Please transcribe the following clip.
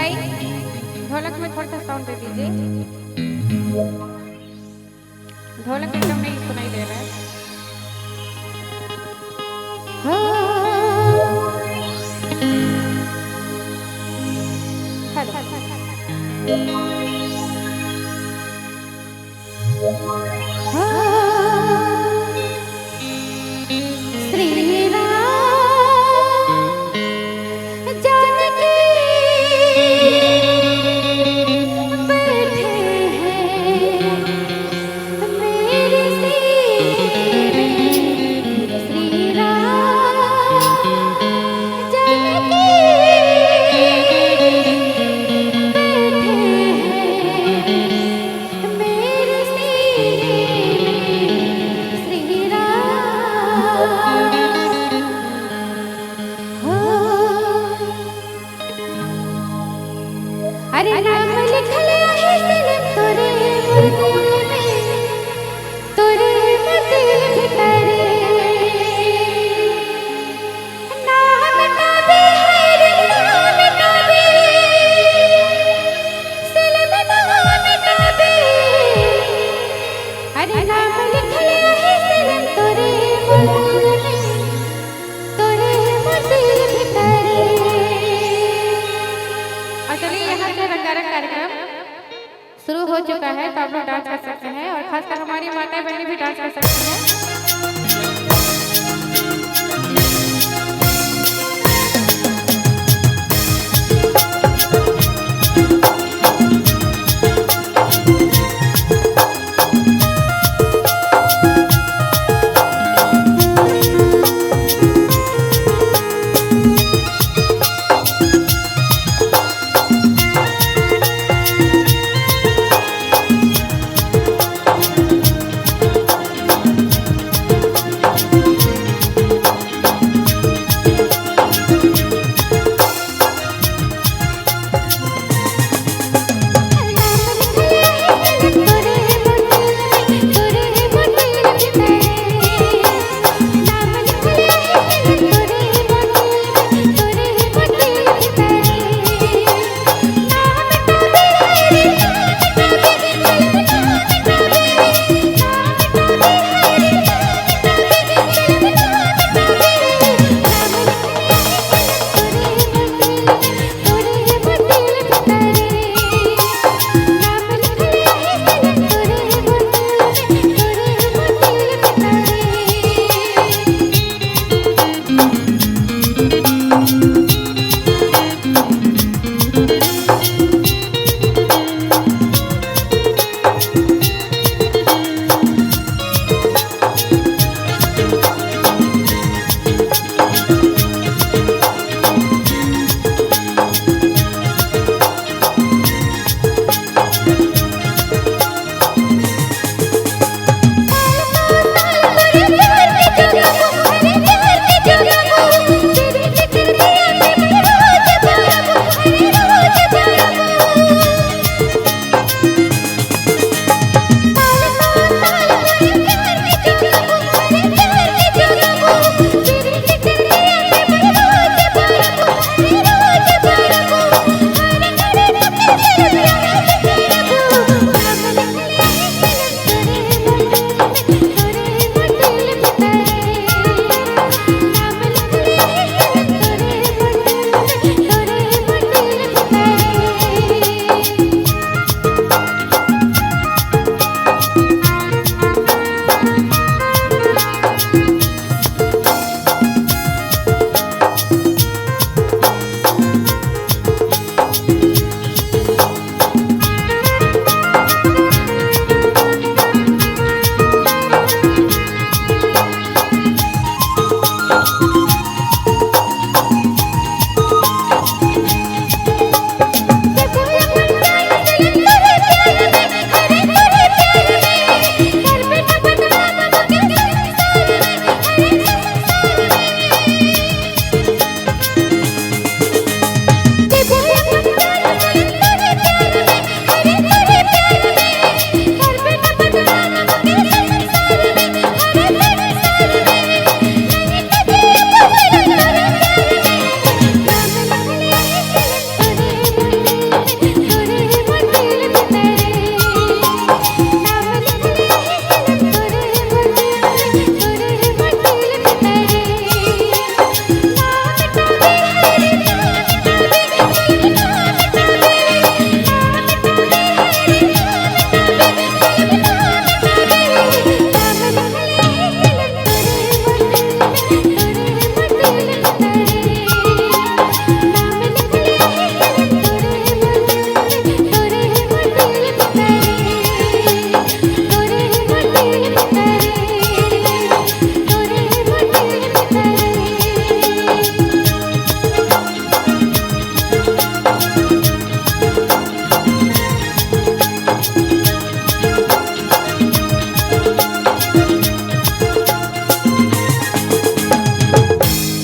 भाई ढोलक में थोड़ा सा साउंड दे दीजिए। ढोलक एकदम नहीं सुनाई दे रहा है। श्री अरे नाम लिखले है सिर्फ तोरे मुर्दे में, तोरे मुर्दे भितरे नाम मिटाबे है रे नाम मिटाबे, सिर्फ नाम मिटाबे। अरे नाम लिखले है सिर्फ तोरे मुर्दे में, तोरे मुर्दे भितरे। चलिए यहाँ से रंगारंग कार्यक्रम शुरू हो चुका है, तो आप लोग डांस कर सकते हैं और खासकर हमारी माताएं बहनें भी डांस कर सकती हैं।